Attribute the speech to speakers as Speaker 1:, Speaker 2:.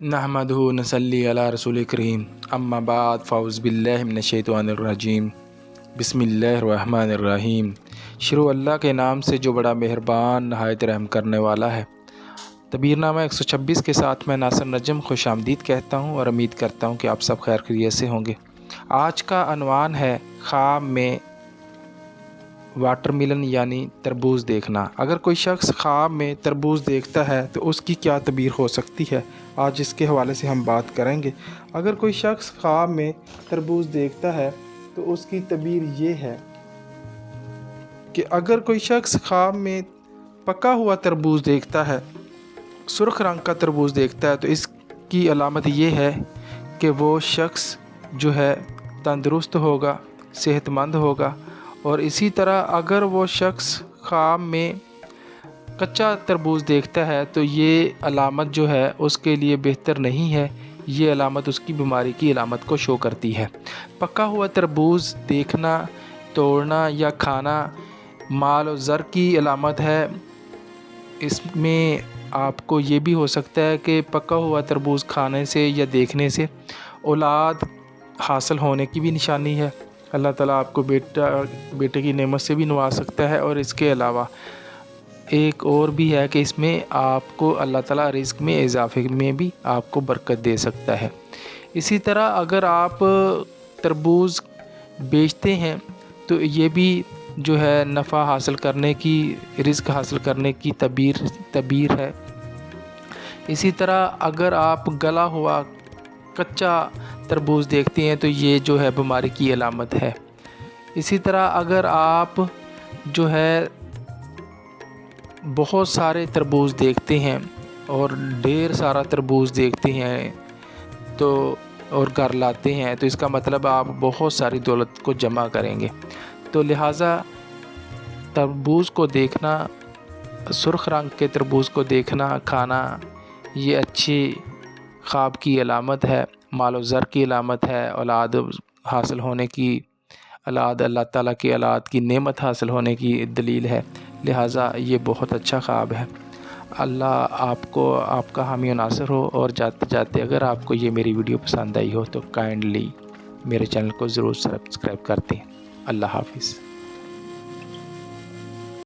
Speaker 1: नहमदुहु नसल्ली अला रसूल करीम अम्मा बाद फ़ाउज़ बिल्लाहि मिनश्शैतानिर रजीम बिस्मिल्लाहिर्रहमानिर्रहीम। शुरू अल्लाह के नाम से जो बड़ा मेहरबान नहायत रहम करने वाला है। तबीरनामा 126 के साथ मैं नासिर नजम खुश आमदीद कहता हूँ और उम्मीद करता हूँ कि आप सब खैर खैरियत से होंगे। आज का अनवान है ख्वाब में वाटरमेलन यानी तरबूज देखना। अगर कोई शख्स ख्वाब में तरबूज देखता है तो उसकी क्या तबीर हो सकती है, आज इसके हवाले से हम बात करेंगे। अगर कोई शख्स ख्वाब में तरबूज देखता है तो उसकी तबीर ये है कि अगर कोई शख्स ख्वाब में पका हुआ तरबूज देखता है, सुर्ख रंग का तरबूज देखता है, तो इसकी अलामत ये है कि वो शख्स जो है तंदुरुस्त होगा, सेहतमंद होगा। और इसी तरह अगर वो शख्स ख्वाब में कच्चा तरबूज देखता है तो ये अलामत जो है उसके लिए बेहतर नहीं है, ये अलामत उसकी बीमारी की अलामत को शो करती है। पका हुआ तरबूज देखना, तोड़ना या खाना माल और ज़र की अलामत है। इसमें आपको ये भी हो सकता है कि पका हुआ तरबूज खाने से या देखने से औलाद हासिल होने की भी निशानी है। अल्लाह ताला आपको बेटे की नेमत से भी नवाज सकता है। और इसके अलावा एक और भी है कि इसमें आपको अल्लाह ताला रिज़्क़ में इजाफे में भी आपको बरकत दे सकता है। इसी तरह अगर आप तरबूज बेचते हैं तो ये भी जो है नफ़ा हासिल करने की, रिज़्क़ हासिल करने की तबीर है। इसी तरह अगर आप गला हुआ कच्चा तरबूज देखते हैं तो ये जो है बीमारी की अलामत है। इसी तरह अगर आप जो है बहुत सारे तरबूज देखते हैं और ढेर सारा तरबूज देखते हैं तो और घर लाते हैं तो इसका मतलब आप बहुत सारी दौलत को जमा करेंगे। तो लिहाजा तरबूज को देखना, सुर्ख रंग के तरबूज को देखना, खाना, ये अच्छी ख्वाब की अलामत है, माल और ज़र की अलामत है, औलाद हासिल होने की, औलाद अल्लाह ताला की औलाद की नेमत हासिल होने की दलील है। लिहाजा ये बहुत अच्छा ख्वाब है। अल्लाह आपको आपका हामी और नासिर हो। और जाते जाते अगर आपको ये मेरी वीडियो पसंद आई हो तो काइंडली मेरे चैनल को ज़रूर सब्सक्राइब कर दें। अल्लाह हाफ़िज़।